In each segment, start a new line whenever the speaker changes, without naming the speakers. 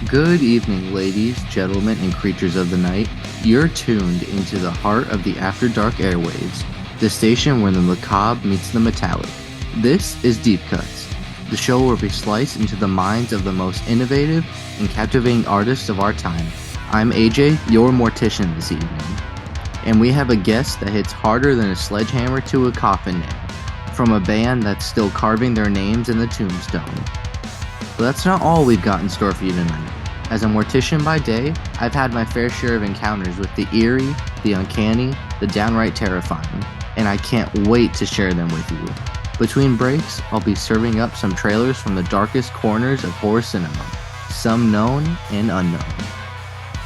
Good evening, ladies, gentlemen, and creatures of the night. You're tuned into the heart of the After Dark airwaves, the station where the macabre meets the metallic. This is Deep Cuts, the show where we slice into the minds of the most innovative and captivating artists of our time. I'm AJ, your mortician this evening, and we have a guest that hits harder than a sledgehammer to a coffin nail, from a band that's still carving their names in the tombstone. But that's not all we've got in store for you tonight. As a mortician by day, I've had my fair share of encounters with the eerie, the uncanny, the downright terrifying, and I can't wait to share them with you. Between breaks, I'll be serving up some trailers from the darkest corners of horror cinema, some known and unknown.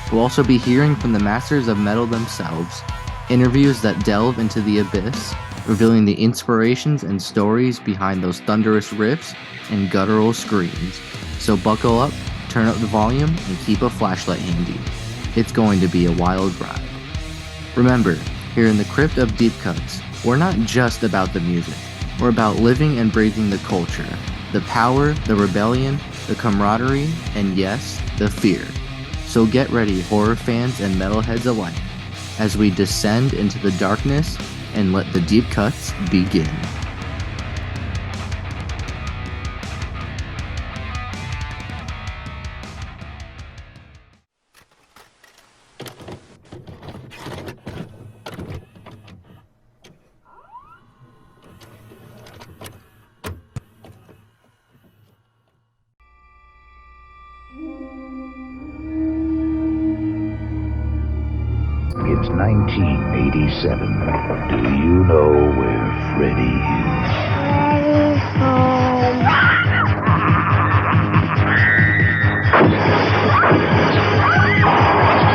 We'll also be hearing from the masters of metal themselves, interviews that delve into the abyss, revealing the inspirations and stories behind those thunderous riffs and guttural screams. So buckle up, turn up the volume, and keep a flashlight handy. It's going to be a wild ride. Remember, here in the crypt of Deep Cuts, we're not just about the music. We're about living and breathing the culture, the power, the rebellion, the camaraderie, and yes, the fear. So get ready, horror fans and metalheads alike, as we descend into the darkness and let the deep cuts begin.
It's 1987. Do you know where Freddy is?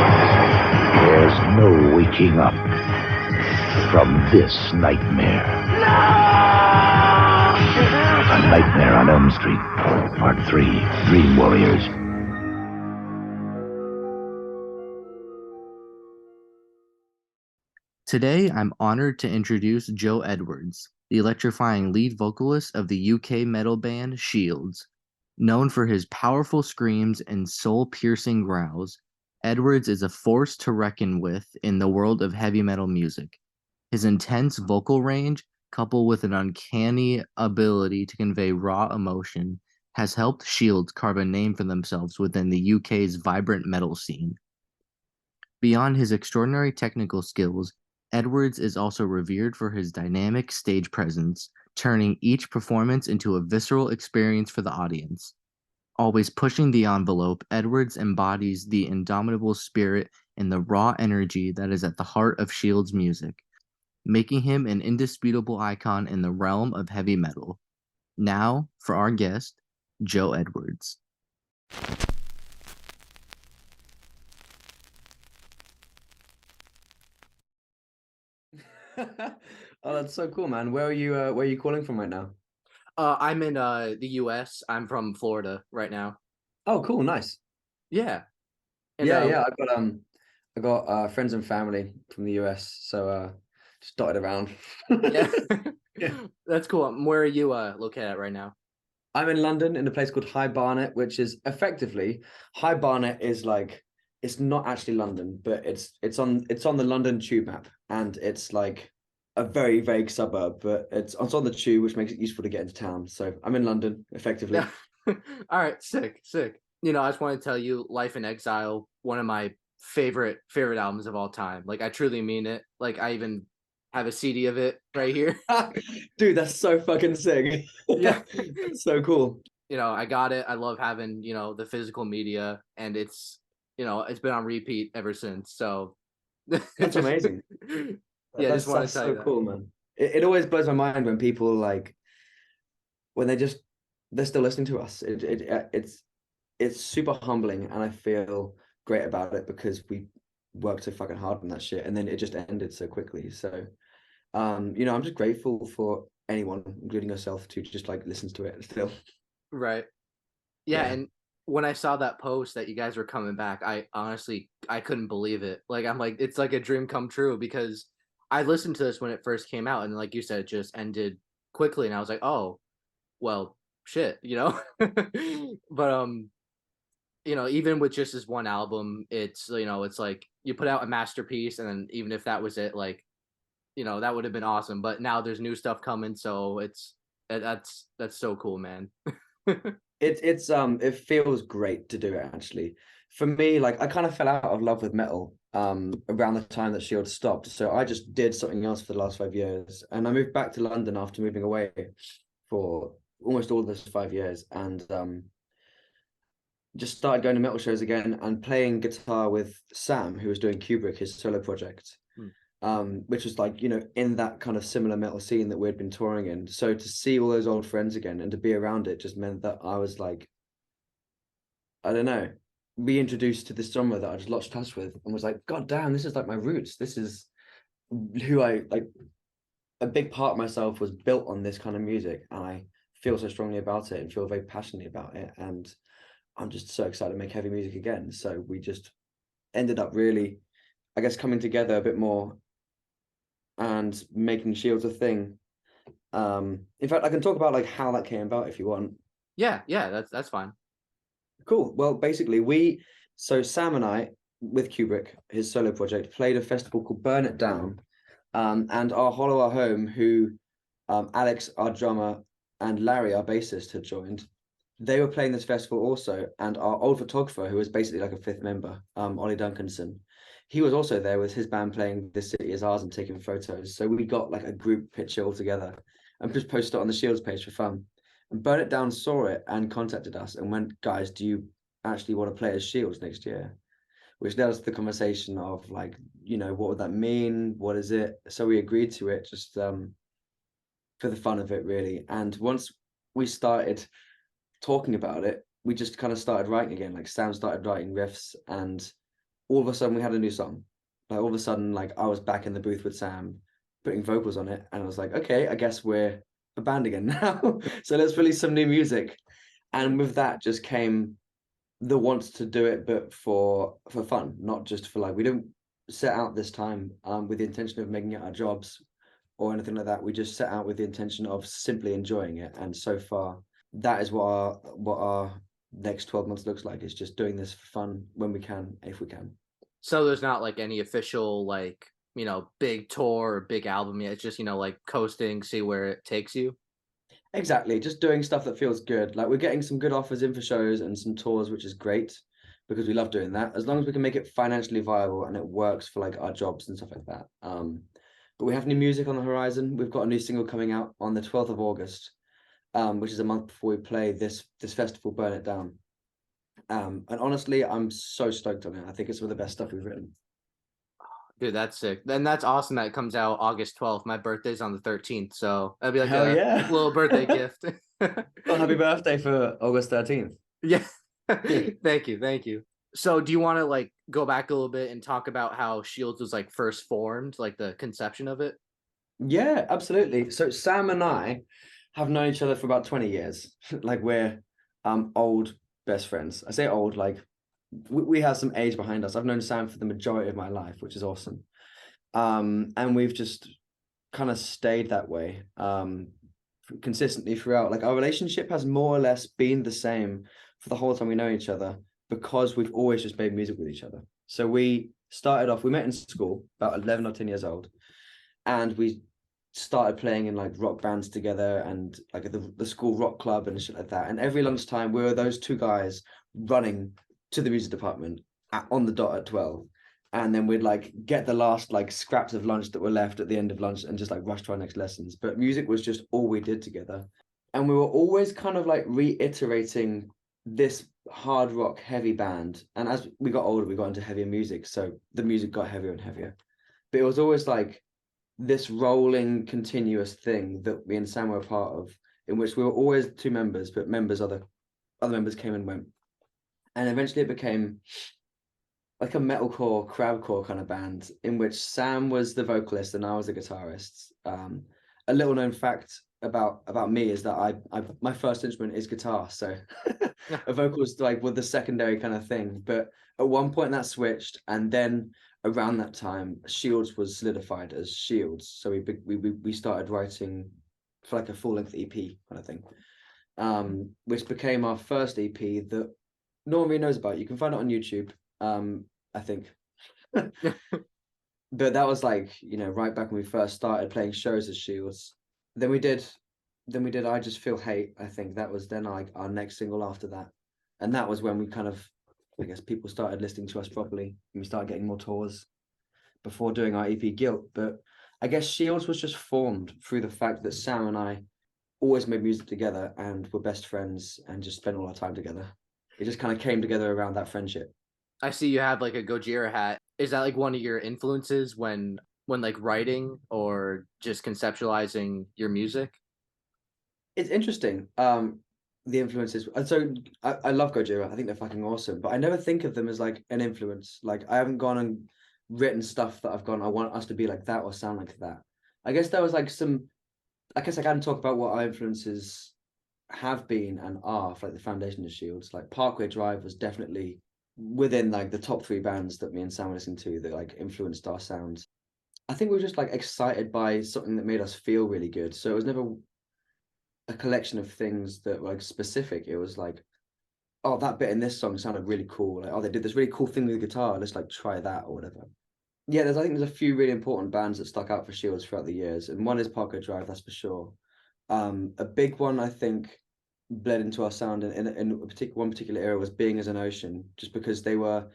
There's no waking up from this nightmare. A Nightmare on Elm Street, Part 3, Dream Warriors.
Today, I'm honored to introduce Joe Edwards, the electrifying lead vocalist of the UK metal band Shields. Known for his powerful screams and soul-piercing growls, Edwards is a force to reckon with in the world of heavy metal music. His intense vocal range, coupled with an uncanny ability to convey raw emotion, has helped Shields carve a name for themselves within the UK's vibrant metal scene. Beyond his extraordinary technical skills, Edwards is also revered for his dynamic stage presence, turning each performance into a visceral experience for the audience. Always pushing the envelope, Edwards embodies the indomitable spirit and the raw energy that is at the heart of Shield's music, making him an indisputable icon in the realm of heavy metal. Now, for our guest, Joe Edwards.
Oh, that's so cool, man. Where are you calling from right now?
I'm in the US. I'm from Florida right now.
Oh, cool, nice.
Yeah. And
Yeah. I got friends and family from the US, so just dotted around.
yeah.
Yeah.
That's cool. Where are you located at right now?
I'm in London in a place called High Barnet, which is effectively High Barnet is like it's not actually London, but it's on the London tube map, and it's like a very vague suburb, but it's on the tube, which makes it useful to get into town. So I'm in London effectively.
Yeah. All right, sick. I just want to tell you, Life in Exile, one of my favorite albums of all time. Like, I truly mean it. Like, I even have a CD of it right here.
Dude, that's so fucking sick.
Yeah.
That's so cool.
I got it. I love having, the physical media, and it's been on repeat ever since. So
That's amazing.
Yeah,
That's
just want to tell
so
you that.
cool, man. It always blows my mind when people like when they're still listening to us. It's super humbling, and I feel great about it because we worked so fucking hard on that shit, and then it just ended so quickly. So, I'm just grateful for anyone, including yourself, to just like listens to it still.
Right. Yeah,
Yeah.
and when I saw that post that you guys were coming back, I couldn't believe it. Like, I'm like, it's like a dream come true, because I listened to this when it first came out, and like you said, it just ended quickly, and I was like, oh, well, shit. But even with just this one album, it's like you put out a masterpiece, and then even if that was it, like, that would have been awesome. But now there's new stuff coming, so that's so cool, man.
It feels great to do it actually. For me, like I kind of fell out of love with metal around the time that Shield stopped. So I just did something else for the last 5 years. And I moved back to London after moving away for almost all those 5 years, and just started going to metal shows again and playing guitar with Sam, who was doing Kubrick, his solo project. Which was like, in that kind of similar metal scene that we'd been touring in. So to see all those old friends again and to be around it just meant that I was like, I don't know, reintroduced to this genre that I just lost touch with, and was like, God damn, this is like my roots. This is who I like. A big part of myself was built on this kind of music, and I feel so strongly about it and feel very passionately about it. And I'm just so excited to make heavy music again. So we just ended up really, I guess, coming together a bit more and making Shields a thing. In fact, I can talk about like how that came about if you want.
Yeah, that's fine.
Cool. Well, basically, so Sam and I, with Kubrick, his solo project, played a festival called Burn It Down. And our Hollow Our Home, who Alex, our drummer, and Larry, our bassist, had joined. They were playing this festival also, and our old photographer, who was basically like a fifth member, Ollie Duncanson, he was also there with his band playing This City Is Ours and taking photos. So we got like a group picture all together and just posted it on the Shields page for fun. And Burn It Down saw it and contacted us and went, guys, do you actually want to play as Shields next year? Which led us to the conversation of like, what would that mean? What is it? So we agreed to it just for the fun of it, really. And once we started talking about it, we just kind of started writing again. Like Sam started writing riffs, and all of a sudden we had a new song. Like all of a sudden, like I was back in the booth with Sam putting vocals on it, and I was like, okay, I guess we're a band again now. So let's release some new music. And with that just came the want to do it, but for fun, not just for like, we don't set out this time with the intention of making it our jobs or anything like that. We just set out with the intention of simply enjoying it. And so far, that is what our next 12 months looks like. Is just doing this for fun when we can, if we can.
So there's not like any official like, big tour or big album yet. It's just, like coasting, see where it takes you.
Exactly, just doing stuff that feels good. Like we're getting some good offers in for shows and some tours, which is great because we love doing that. As long as we can make it financially viable and it works for like our jobs and stuff like that. But we have new music on the horizon. We've got a new single coming out on the 12th of August, which is a month before we play this festival, Burn It Down. And honestly, I'm so stoked on it. I think it's some of the best stuff we've written.
Dude, that's sick. Then that's awesome that it comes out August 12th. My birthday's on the 13th, so that'd be like
Hell
a
yeah.
little birthday gift.
Well, happy birthday for August 13th.
Yeah. Thank you. So do you want to like go back a little bit and talk about how Shields was like first formed, like the conception of it?
Yeah, absolutely. So Sam and I have known each other for about 20 years. Like we're old best friends. I say old, like we have some age behind us. I've known Sam for the majority of my life, which is awesome. And we've just kind of stayed that way consistently throughout. Like our relationship has more or less been the same for the whole time we know each other because we've always just made music with each other. So we met in school about 11 or 10 years old, and we started playing in like rock bands together and like the school rock club and shit like that. And every lunchtime we were those two guys running to the music department on the dot at 12, and then we'd like get the last like scraps of lunch that were left at the end of lunch and just like rush to our next lessons. But music was just all we did together, and we were always kind of like reiterating this hard rock heavy band. And as we got older we got into heavier music, so the music got heavier and heavier, but it was always like this rolling continuous thing that me and Sam were a part of, in which we were always two members, but other members came and went. And eventually it became like a metalcore, crowdcore kind of band in which Sam was the vocalist and I was the guitarist. A little known fact about me is that I my first instrument is guitar, so a vocalist like with the secondary kind of thing. But at one point that switched, and then around that time, Shields was solidified as Shields. So we started writing for like a full length EP kind of thing, which became our first EP that no one really knows about. You can find it on YouTube, I think. But that was like, right back when we first started playing shows as Shields. Then we did, I Just Feel Hate. I think that was then like our next single after that, and that was when we kind of, I guess, people started listening to us properly, and we started getting more tours before doing our EP Guilt. But I guess Shields was just formed through the fact that Sam and I always made music together and were best friends and just spent all our time together. It just kind of came together around that friendship.
I see you have like a Gojira hat. Is that like one of your influences when like writing or just conceptualizing your music?
It's interesting. The influences. And so I love Gojira. I think they're fucking awesome. But I never think of them as like an influence. Like I haven't gone and written stuff that I've gone, I want us to be like that or sound like that. I guess there was like I guess I can talk about what our influences have been and are for like the foundation of Shields. Like Parkway Drive was definitely within like the top three bands that me and Sam were listening to that like influenced our sounds. I think we were just like excited by something that made us feel really good. So it was never a collection of things that were like specific. It was like, oh, that bit in this song sounded really cool. Like, oh, they did this really cool thing with the guitar. Let's like try that or whatever. Yeah, I think there's a few really important bands that stuck out for Shields throughout the years, and one is Parkway Drive, that's for sure. A big one I think bled into our sound in one particular era was Being as an Ocean, just because they were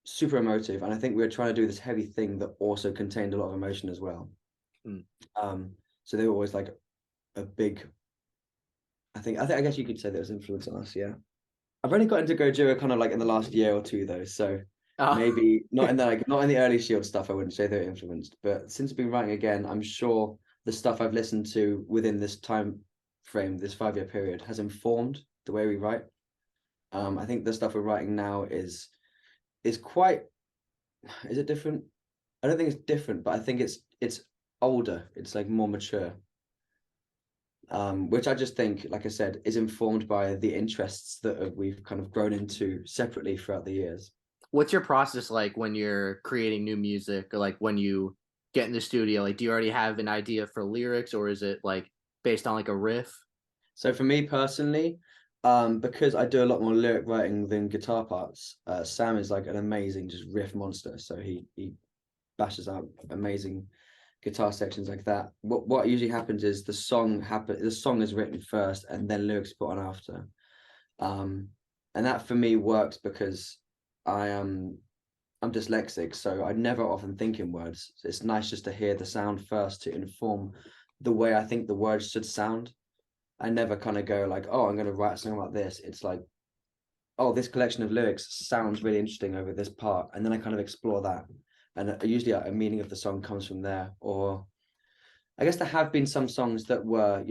super emotive, and I think we were trying to do this heavy thing that also contained a lot of emotion as well.
Mm.
So they were always like a big. I guess you could say that was influence on us. Yeah, I've only got into Gojira kind of like in the last year or two though, so
Oh.
maybe not in the early Shield stuff. I wouldn't say they're influenced, but since I've been writing again, I'm sure the stuff I've listened to within this time frame, this 5 year period, has informed the way we write. I think the stuff we're writing now is quite. Is it different? I don't think it's different, but I think it's older. It's like more mature. Which I just think, like I said, is informed by the interests that we've kind of grown into separately throughout the years.
What's your process like when you're creating new music or like when you get in the studio? Like, do you already have an idea for lyrics or is it like based on like a riff?
So for me personally, because I do a lot more lyric writing than guitar parts, Sam is like an amazing just riff monster. So he bashes out amazing guitar sections like that. What usually happens is the song is written first and then lyrics put on after. Um, and that for me works because I am I'm dyslexic, so I never often think in words. So it's nice just to hear the sound first to inform the way I think the words should sound. I never kind of go like, oh, I'm going to write a song about this. It's like, oh, this collection of lyrics sounds really interesting over this part, and then I kind of explore that. And usually a meaning of the song comes from there. Or I guess there have been some songs that were,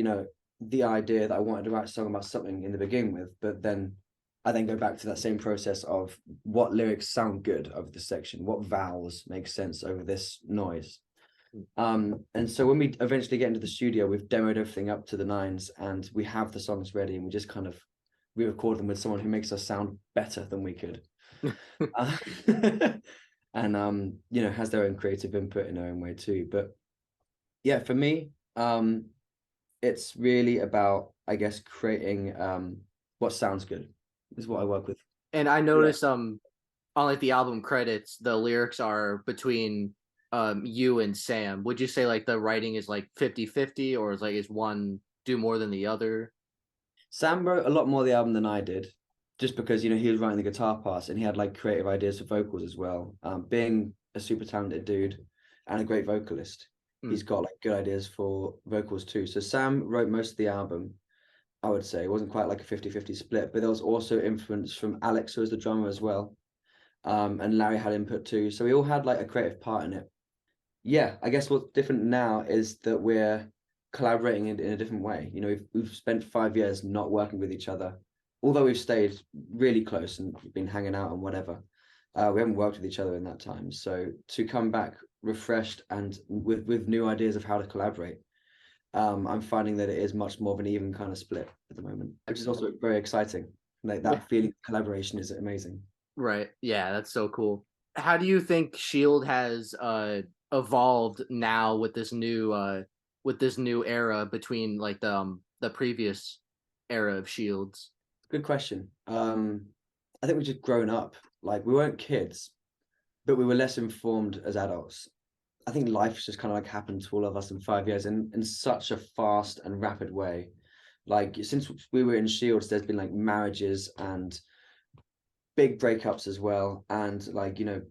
the idea that I wanted to write a song about something in the beginning with, but then I then go back to that same process of what lyrics sound good over this section, what vowels make sense over this noise. And so when we eventually get into the studio, we've demoed everything up to the nines and we have the songs ready and we just kind of re-record them with someone who makes us sound better than we could. uh, and has their own creative input in their own way too. But yeah, for me, it's really about, I guess, creating what sounds good is what I work with.
And I
Yeah.
noticed on like the album credits, the lyrics are between you and Sam. Would you say like the writing is like 50-50 or is one do more than the other?
Sam wrote a lot more of the album than I did, just because he was writing the guitar parts and he had like creative ideas for vocals as well. Being a super talented dude and a great vocalist, he's got like good ideas for vocals too. So Sam wrote most of the album, I would say. It wasn't quite like a 50-50 split, but there was also influence from Alex, who was the drummer as well. And Larry had input too. So we all had like a creative part in it. Yeah, I guess what's different now is that we're collaborating in a different way. We've spent 5 years not working with each other, although we've stayed really close and been hanging out and whatever. We haven't worked with each other in that time. So to come back refreshed and with new ideas of how to collaborate, I'm finding that it is much more of an even kind of split at the moment, which is also very exciting. Like that feeling of collaboration is amazing.
Right. Yeah, that's so cool. How do you think Shield has evolved now with this new era between like the previous era of Shields?
Good question. I think we've just grown up. Like we weren't kids, but we were less informed as adults. I think life's just kind of like happened to all of us in 5 years in such a fast and rapid way. Like since we were in Shields, there's been like marriages and big breakups as well, and like a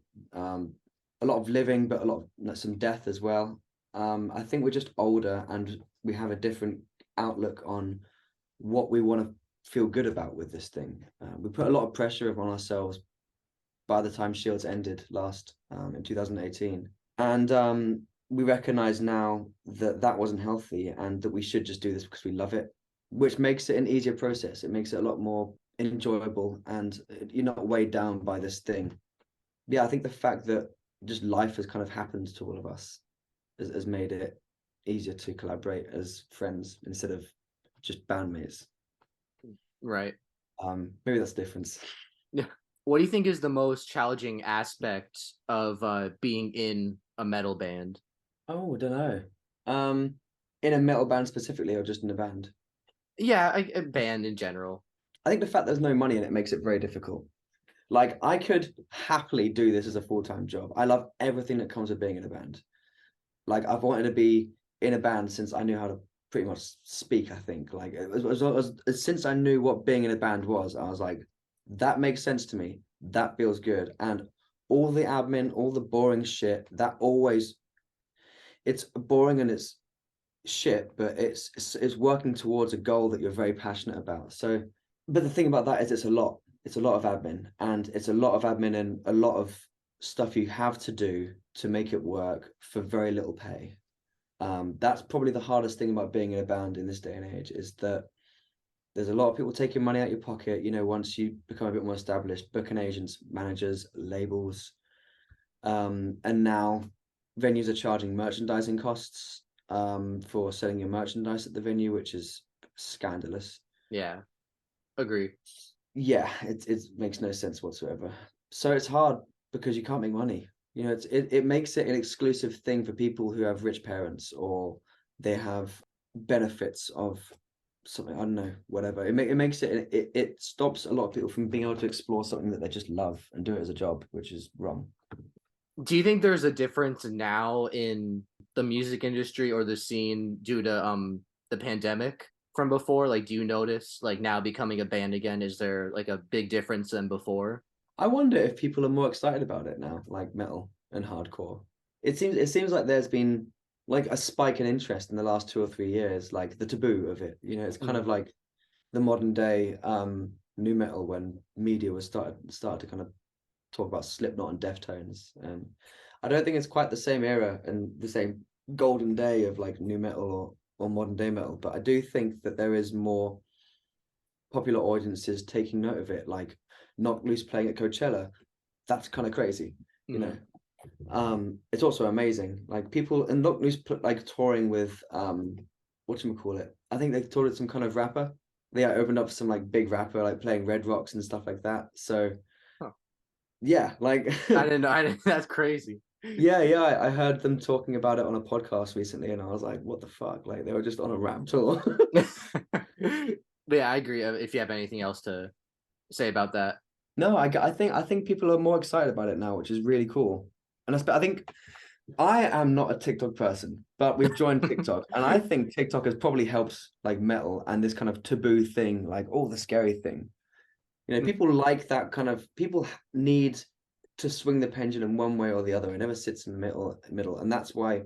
lot of living, but a lot of some death as well. I think we're just older and we have a different outlook on what we want to feel good about with this thing. We put a lot of pressure on ourselves by the time Shields ended last in 2018. And we recognize now that that wasn't healthy and that we should just do this because we love it, which makes it an easier process. It makes it a lot more enjoyable and you're not weighed down by this thing. Yeah, I think the fact that just life has kind of happened to all of us has made it easier to collaborate as friends instead of just bandmates.
Right.
Maybe that's the difference.
Yeah. What do you think is the most challenging aspect of being in a metal band?
Oh, I don't know. In a metal band specifically, or just in a band?
Yeah, a band in general.
I think the fact there's no money in it makes it very difficult. Like I could happily do this as a full-time job. I love everything that comes with being in a band. Like I've wanted to be in a band since I knew how to pretty much speak, I think. Like since I knew what being in a band was, I was like, that makes sense to me. That feels good. And all the admin, all the boring shit, that always it's boring and it's shit, but it's working towards a goal that you're very passionate about. So, but the thing about that is it's a lot. It's a lot of admin, and it's a lot of admin and a lot of stuff you have to do to make it work for very little pay. That's probably the hardest thing about being in a band in this day and age is that there's a lot of people taking money out your pocket. Once you become a bit more established, booking agents, managers, labels, and now venues are charging merchandising costs for selling your merchandise at the venue, which is scandalous.
Yeah, agree.
Yeah, it makes no sense whatsoever. So it's hard because you can't make money. It makes it an exclusive thing for people who have rich parents or they have benefits of something. I don't know, whatever. It makes it stops a lot of people from being able to explore something that they just love and do it as a job, which is wrong.
Do you think there's a difference now in the music industry or the scene due to the pandemic from before? Like, do you notice like now becoming a band again? Is there like a big difference than before?
I wonder if people are more excited about it now, like metal and hardcore. It seems like there's been like a spike in interest in the last 2 or 3 years, like the taboo of it. It's kind of like the modern day new metal when media was started to kind of talk about Slipknot and Deftones. And I don't think it's quite the same era and the same golden day of like new metal or modern day metal, but I do think that there is more popular audiences taking note of it, like Knocked Loose playing at Coachella. That's kind of crazy, you know. It's also amazing. Like people and Knocked Loose like touring with whatchamacallit. I think they toured with some kind of rapper. They opened up some like big rapper, like playing Red Rocks and stuff like that. So yeah, like
I didn't know. That's crazy.
yeah. I heard them talking about it on a podcast recently, and I was like, what the fuck? Like they were just on a rap tour.
But yeah, I agree. If you have anything else to say about that.
No, I think people are more excited about it now, which is really cool. And I think I am not a TikTok person, but we've joined TikTok, and I think TikTok has probably helped like metal and this kind of taboo thing, like the scary thing. People like that kind of people need to swing the pendulum one way or the other. It never sits in the middle, and that's why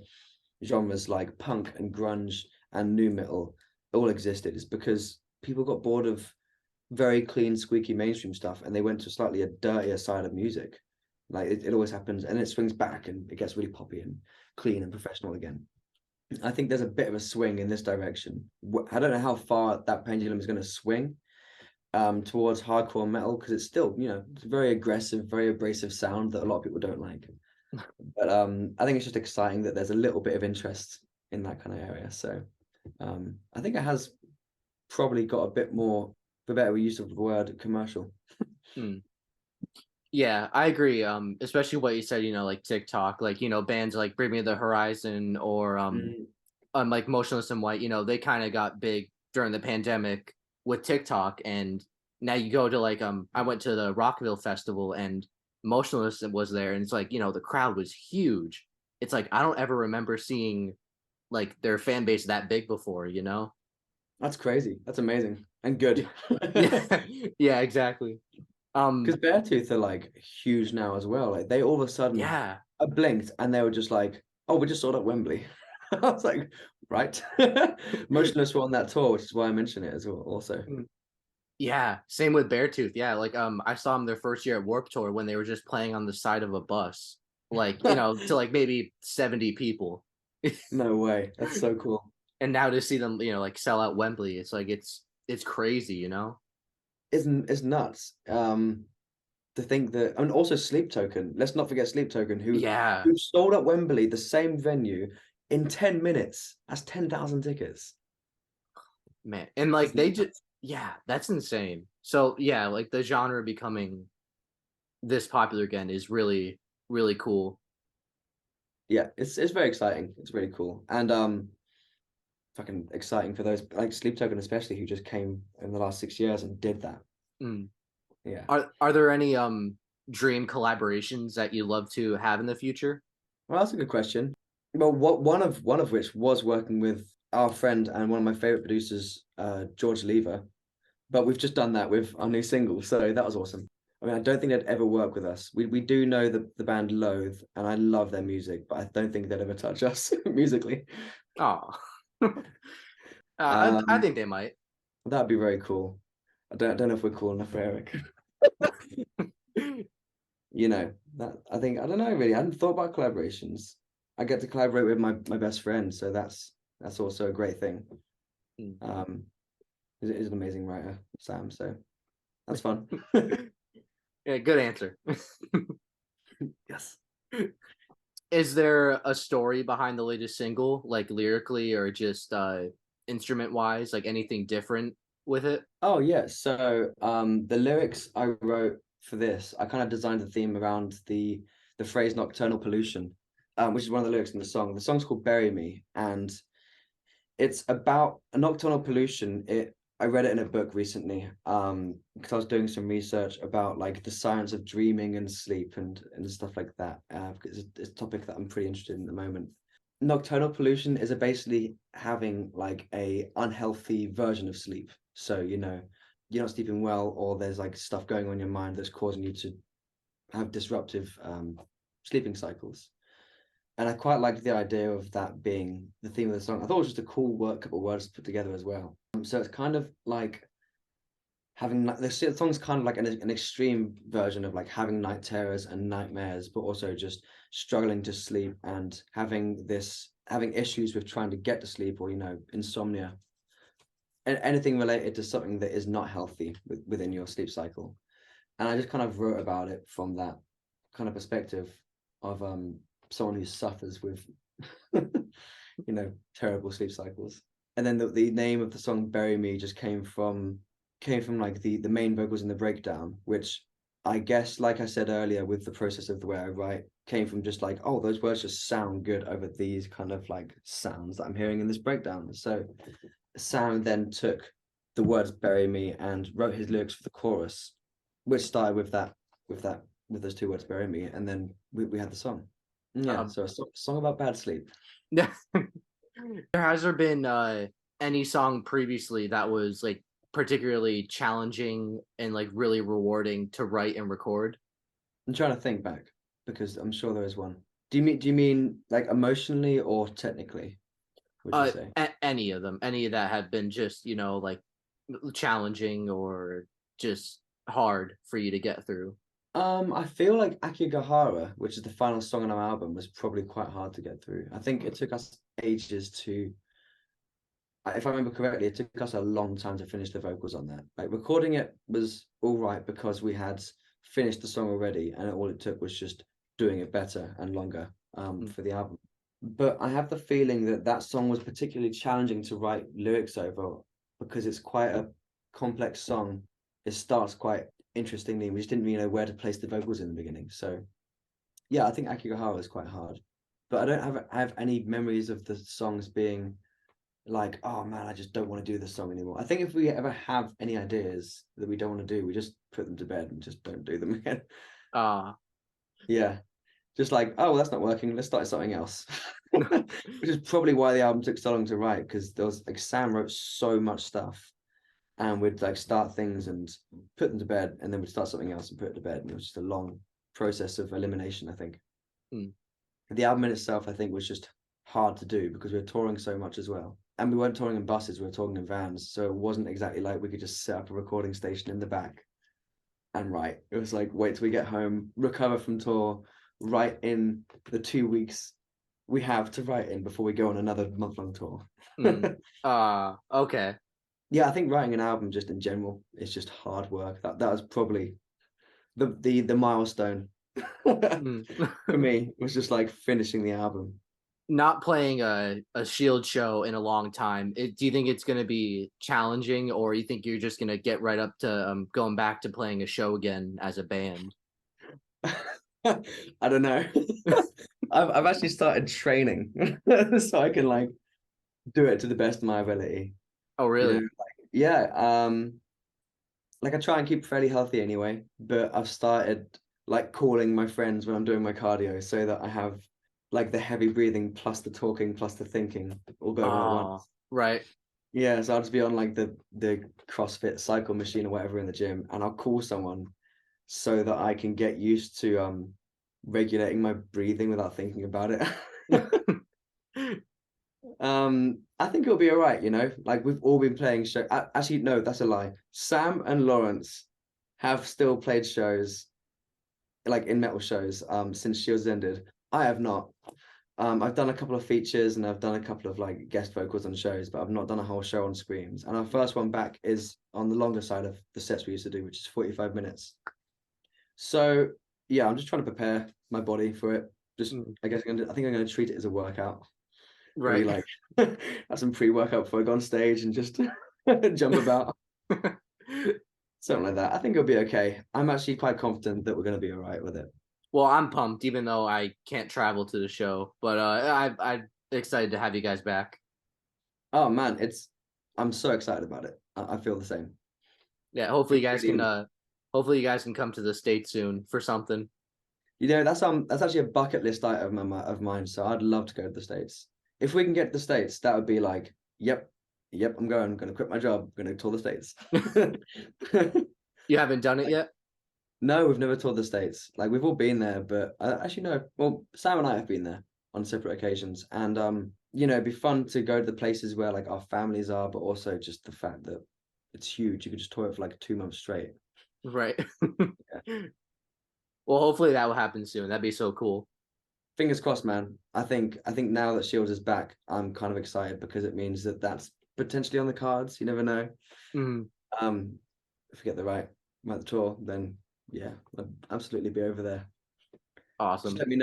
genres like punk and grunge and new metal all existed. Is because people got bored of very clean, squeaky mainstream stuff, and they went to slightly a dirtier side of music. Like it always happens, and it swings back, and it gets really poppy and clean and professional again. I think there's a bit of a swing in this direction. I don't know how far that pendulum is going to swing towards hardcore metal because it's still, it's a very aggressive, very abrasive sound that a lot of people don't like. But I think it's just exciting that there's a little bit of interest in that kind of area. So I think it has probably got a bit more, the better use of the word, commercial.
Yeah, I agree. Especially what you said, like TikTok, like, bands like Bring Me the Horizon or like Motionless in White, they kind of got big during the pandemic with TikTok, and now you go to like I went to the Rockville Festival and Motionless was there, and it's like, the crowd was huge. It's like I don't ever remember seeing like their fan base that big before, you know?
That's crazy. That's amazing and good.
Yeah, yeah, exactly.
Because Beartooth are like huge now as well. Like they all of a sudden
Yeah.
I blinked and they were just like, "Oh, we just sold out Wembley." I was like, "Right." Motionless were on that tour, which is why I mention it as well. Also,
Yeah, same with Beartooth. Yeah, like I saw them their first year at Warped Tour when they were just playing on the side of a bus, like, to like maybe 70 people.
no way. That's so cool.
And now to see them, like sell out Wembley, it's like it's crazy, you know?
It's nuts. To think that, and also Sleep Token. Let's not forget Sleep Token, who
Yeah,
who sold out Wembley, the same venue, in 10 minutes. That's 10,000 tickets.
man. And like
That's
they just
nuts.
yeah, that's insane. So yeah, like the genre becoming this popular again is really, really cool.
Yeah, it's very exciting. It's really cool. And fucking exciting for those like Sleep Token especially who just came in the last 6 years and did that.
Mm.
Yeah.
Are there any dream collaborations that you love to have in the future?
Well, that's a good question. Well, one of which was working with our friend and one of my favorite producers, George Lever. But we've just done that with our new single, so that was awesome. I mean, I don't think they'd ever work with us. We do know the band Loathe, and I love their music, but I don't think they'd ever touch us musically.
Oh, I
Um,
think they might.
that'd be very cool. I don't know if we're cool enough for Eric. That I don't know really. I hadn't thought about collaborations. I get to collaborate with my best friend, so that's also a great thing.
Mm.
Um, he's an amazing writer, Sam. So that's fun.
Yeah, good answer.
Yes.
Is there a story behind the latest single, like lyrically or just instrument wise, like anything different with it?
Oh yeah. So the lyrics I wrote for this, I kind of designed the theme around the phrase nocturnal pollution, which is one of the lyrics in the song. The song's called Bury Me, and it's about a nocturnal pollution. I read it in a book recently, because I was doing some research about like the science of dreaming and sleep and stuff like that. Because it's a topic that I'm pretty interested in at the moment. Nocturnal pollution is basically having like a unhealthy version of sleep. So, you're not sleeping well, or there's like stuff going on in your mind that's causing you to have disruptive sleeping cycles. And I quite liked the idea of that being the theme of the song. I thought it was just a cool couple of words to put together as well. So it's kind of like having the song's kind of like an extreme version of like having night terrors and nightmares, but also just struggling to sleep and having issues with trying to get to sleep, or insomnia and anything related to something that is not healthy within your sleep cycle. And I just kind of wrote about it from that kind of perspective of someone who suffers with terrible sleep cycles. And then the name of the song Bury Me just came from like the main vocals in the breakdown, which I guess, like I said earlier, with the process of the way I write, came from just like, oh, those words just sound good over these kind of like sounds that I'm hearing in this breakdown. So Sam then took the words "bury me" and wrote his lyrics for the chorus, which started with those two words "bury me," and then we had the song. Yeah,
Um,
so a song about bad sleep.
has there been any song previously that was like particularly challenging and like really rewarding to write and record?
I'm trying to think back because I'm sure there is one. Do you mean like emotionally or technically? Would you say?
Any of them, any that have been just, like challenging or just hard for you to get through.
I feel like Akigahara, which is the final song on our album, was probably quite hard to get through. I think it took us ages to, if I remember correctly, it took us a long time to finish the vocals on that. Like recording it was all right because we had finished the song already, and all it took was just doing it better and longer
Mm.
for the album. But I have the feeling that that song was particularly challenging to write lyrics over because it's quite a complex song. It starts quite interestingly. We just didn't really know where to place the vocals in the beginning. So yeah, I think Akigahara is quite hard. But I don't have any memories of the songs being like, oh man, I just don't want to do this song anymore. I think if we ever have any ideas that we don't want to do, we just put them to bed and just don't do them again.
Ah.
Yeah. Just like, oh, well, that's not working. Let's start something else. Which is probably why the album took so long to write, because there was like Sam wrote so much stuff, and we'd like start things and put them to bed, and then we'd start something else and put it to bed. And it was just a long process of elimination, I think.
Hmm.
The album in itself, I think, was just hard to do because we were touring so much as well. And we weren't touring in buses, we were touring in vans. So it wasn't exactly like we could just set up a recording station in the back and write. It was like, wait till we get home, recover from tour, write in the 2 weeks we have to write in before we go on another month-long tour.
Okay.
Yeah, I think writing an album just in general is just hard work. That was probably the milestone for me. It was just like finishing the album.
Not playing a Shield show in a long time. Do you think it's going to be challenging, or you think you're just going to get right up to going back to playing a show again as a band?
I don't know. I've actually started training so I can like do it to the best of my ability.
Oh, really?
You know, like, yeah. Like I try and keep fairly healthy anyway, but I've started like calling my friends when I'm doing my cardio so that I have like the heavy breathing plus the talking plus the thinking all going on at once.
Right.
Yeah, so I'll just be on like the CrossFit cycle machine or whatever in the gym, and I'll call someone so that I can get used to regulating my breathing without thinking about it. I think it'll be all right, you know. Like we've all been playing show. Actually, no, that's a lie. Sam and Lawrence have still played shows, like in metal shows, since Shields ended. I have not. I've done a couple of features and I've done a couple of like guest vocals on shows, but I've not done a whole show on Screams. And our first one back is on the longer side of the sets we used to do, which is 45 minutes. So yeah, I'm just trying to prepare my body for it. Just I think I'm gonna treat it as a workout.
Right.
Like have some pre-workout before I go on stage and just jump about. Something like that. I think it'll be okay. I'm actually quite confident that we're gonna be all right with it.
Well, I'm pumped, even though I can't travel to the show. But I'm excited to have you guys back.
Oh man, I'm so excited about it. I feel the same.
Yeah, hopefully you guys can come to the States soon for something.
You know, that's actually a bucket list item of mine. So I'd love to go to the States. If we can get to the States, that would be like, yep, I'm gonna quit my job, I'm gonna tour the States.
You haven't done it yet?
No, we've never toured the States. Like we've all been there, but actually no. Well, Sam and I have been there on separate occasions, and you know, it'd be fun to go to the places where like our families are, but also just the fact that it's huge. You could just tour it for like 2 months straight.
Right.
Yeah.
Well, hopefully that will happen soon. That'd be so cool.
Fingers crossed, man. I think now that Shields is back, I'm kind of excited because it means that that's potentially on the cards. You never know. If we get the right tour, then yeah, I'd absolutely be over there.
Awesome.
Just let me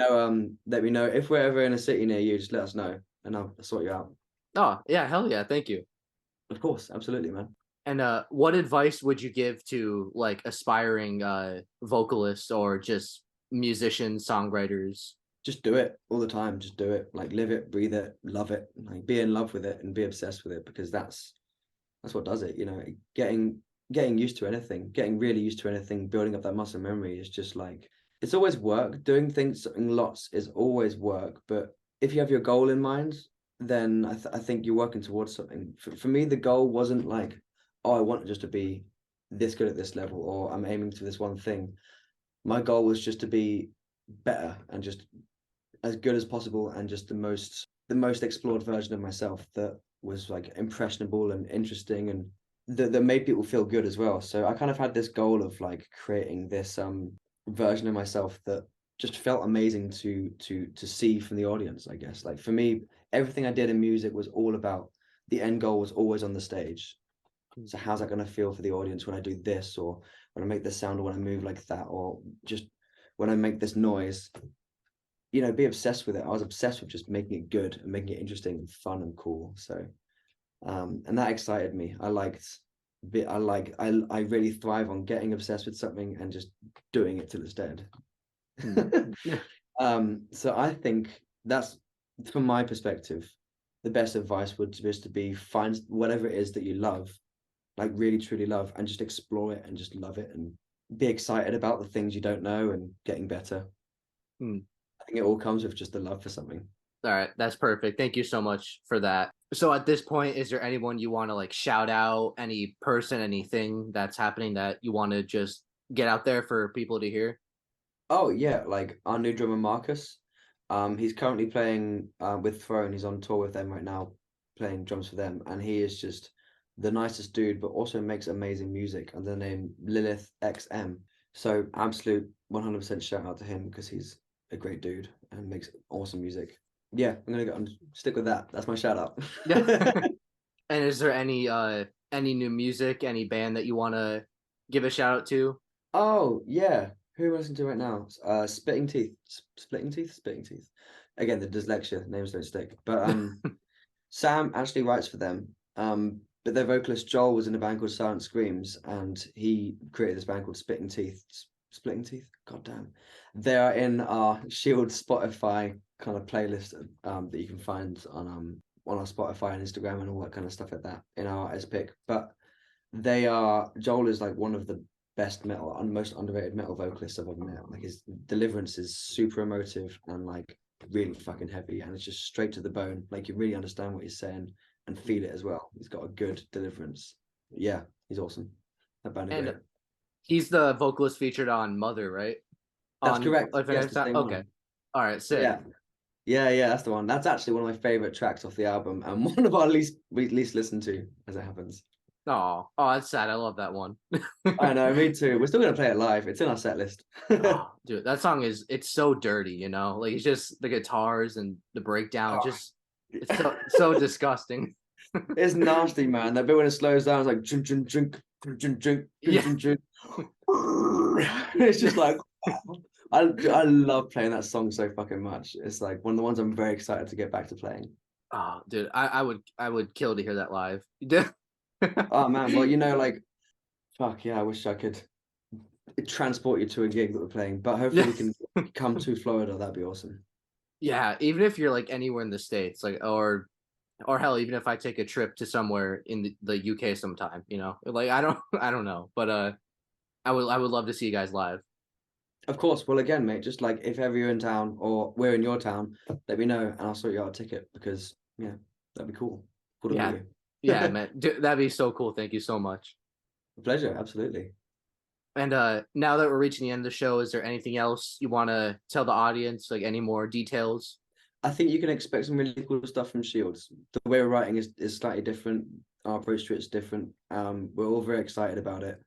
know if we're ever in a city near you. Just let us know, and I'll sort you out.
Oh yeah, hell yeah! Thank you.
Of course, absolutely, man.
And what advice would you give to like aspiring vocalists or just musicians, songwriters?
Just do it all the time. Just do it. Like live it, breathe it, love it. Like be in love with it and be obsessed with it, because that's what does it. You know, getting used to anything, getting really used to anything, building up that muscle memory is just like, it's always work. Doing things in lots is always work. But if you have your goal in mind, then I think you're working towards something. For me, the goal wasn't like, oh, I want just to be this good at this level, or I'm aiming to this one thing. My goal was just to be better and just as good as possible, and just the most explored version of myself that was like impressionable and interesting, and that made people feel good as well. So I kind of had this goal of like creating this version of myself that just felt amazing to see from the audience, I guess. Like for me, everything I did in music was all about the end goal was always on the stage. So how's that going to feel for the audience when I do this, or when I make this sound, or when I move like that, or just when I make this noise? You know, be obsessed with it. I was obsessed with just making it good and making it interesting and fun and cool. So and that excited me. I really thrive on getting obsessed with something and just doing it till it's dead. So I think that's, from my perspective, the best advice would just to be find whatever it is that you love, like really truly love, and just explore it and just love it and be excited about the things you don't know and getting better.
Hmm.
I think it all comes with just the love for something.
All right, that's perfect. Thank you so much for that. So at this point, is there anyone you want to like shout out, any person, anything that's happening that you want to just get out there for people to hear?
Oh yeah, like our new drummer Marcus. He's currently playing with Throne. He's on tour with them right now, playing drums for them, and he is just the nicest dude, but also makes amazing music under the name Lilith XM. So absolute 100% shout out to him because he's a great dude and makes awesome music. Yeah, I'm gonna go and stick with that. That's my shout out.
Yeah. And is there any new music, any band that you want to give a shout out to?
Oh yeah, who am I listening to right now? Spitting Teeth, Splitting Teeth. Again, the dyslexia names don't stick. But Sam actually writes for them. But their vocalist Joel was in a band called Silent Screams, and he created this band called Spitting Teeth. Splitting Teeth. God damn. They are in our Shield Spotify kind of playlist that you can find on our Spotify and Instagram and all that kind of stuff like that in our artist pick. But Joel is like one of the best metal and most underrated metal vocalists I've ever met. Like his deliverance is super emotive and like really fucking heavy, and it's just straight to the bone. Like you really understand what he's saying and feel it as well. He's got a good deliverance. Yeah, he's awesome. That band are
And
great.
he's the vocalist featured on Mother, right?
That's
On
correct.
Life and
Yes,
Death
the
Sound?
same
Okay.
one.
All right, sick.
Yeah. Yeah, that's the one. That's actually one of my favorite tracks off the album and one of our least listened to, as it happens.
Oh, that's sad. I love that one.
I know, me too. We're still gonna play it live. It's in our set list.
Oh, dude, that song it's so dirty, you know? Like it's just the guitars and the breakdown,
Oh.
just it's so disgusting.
It's nasty, man. That bit when it slows down, it's like drink, drink, drink, drink, drink,
Yeah.
drink, drink. It's just like I love playing that song so fucking much. It's like one of the ones I'm very excited to get back to playing.
Oh, dude, I would kill to hear that live.
Oh man, well like fuck yeah, I wish I could transport you to a gig that we're playing, but hopefully we can come to Florida. That'd be awesome.
Yeah, even if you're like anywhere in the States, like or hell, even if I take a trip to somewhere in the UK sometime, you know, like I don't know, but I would love to see you guys live.
Of course. Well, again, mate, just like if ever you're in town or we're in your town, let me know and I'll sort you out a ticket because yeah, that'd be cool. Cool to
Yeah.
meet you.
Yeah, man, dude, that'd be so cool. Thank you so much.
Pleasure, absolutely.
And now that we're reaching the end of the show, is there anything else you want to tell the audience? Like any more details?
I think you can expect some really cool stuff from Shields. The way we're writing is slightly different. Our approach to it's different. We're all very excited about it.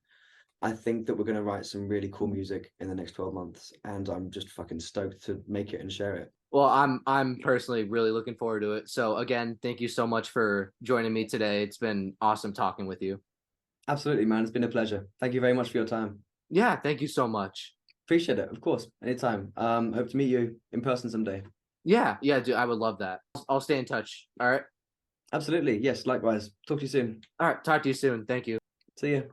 I think that we're going to write some really cool music in the next 12 months, and I'm just fucking stoked to make it and share it.
Well, I'm personally really looking forward to it. So again, thank you so much for joining me today. It's been awesome talking with you.
Absolutely, man. It's been a pleasure. Thank you very much for your time.
Yeah, thank you so much.
Appreciate it, of course. Anytime. Hope to meet you in person someday.
Yeah, dude, I would love that. I'll stay in touch. All right.
Absolutely. Yes, likewise. Talk to you soon.
All right. Talk to you soon. Thank you.
See you.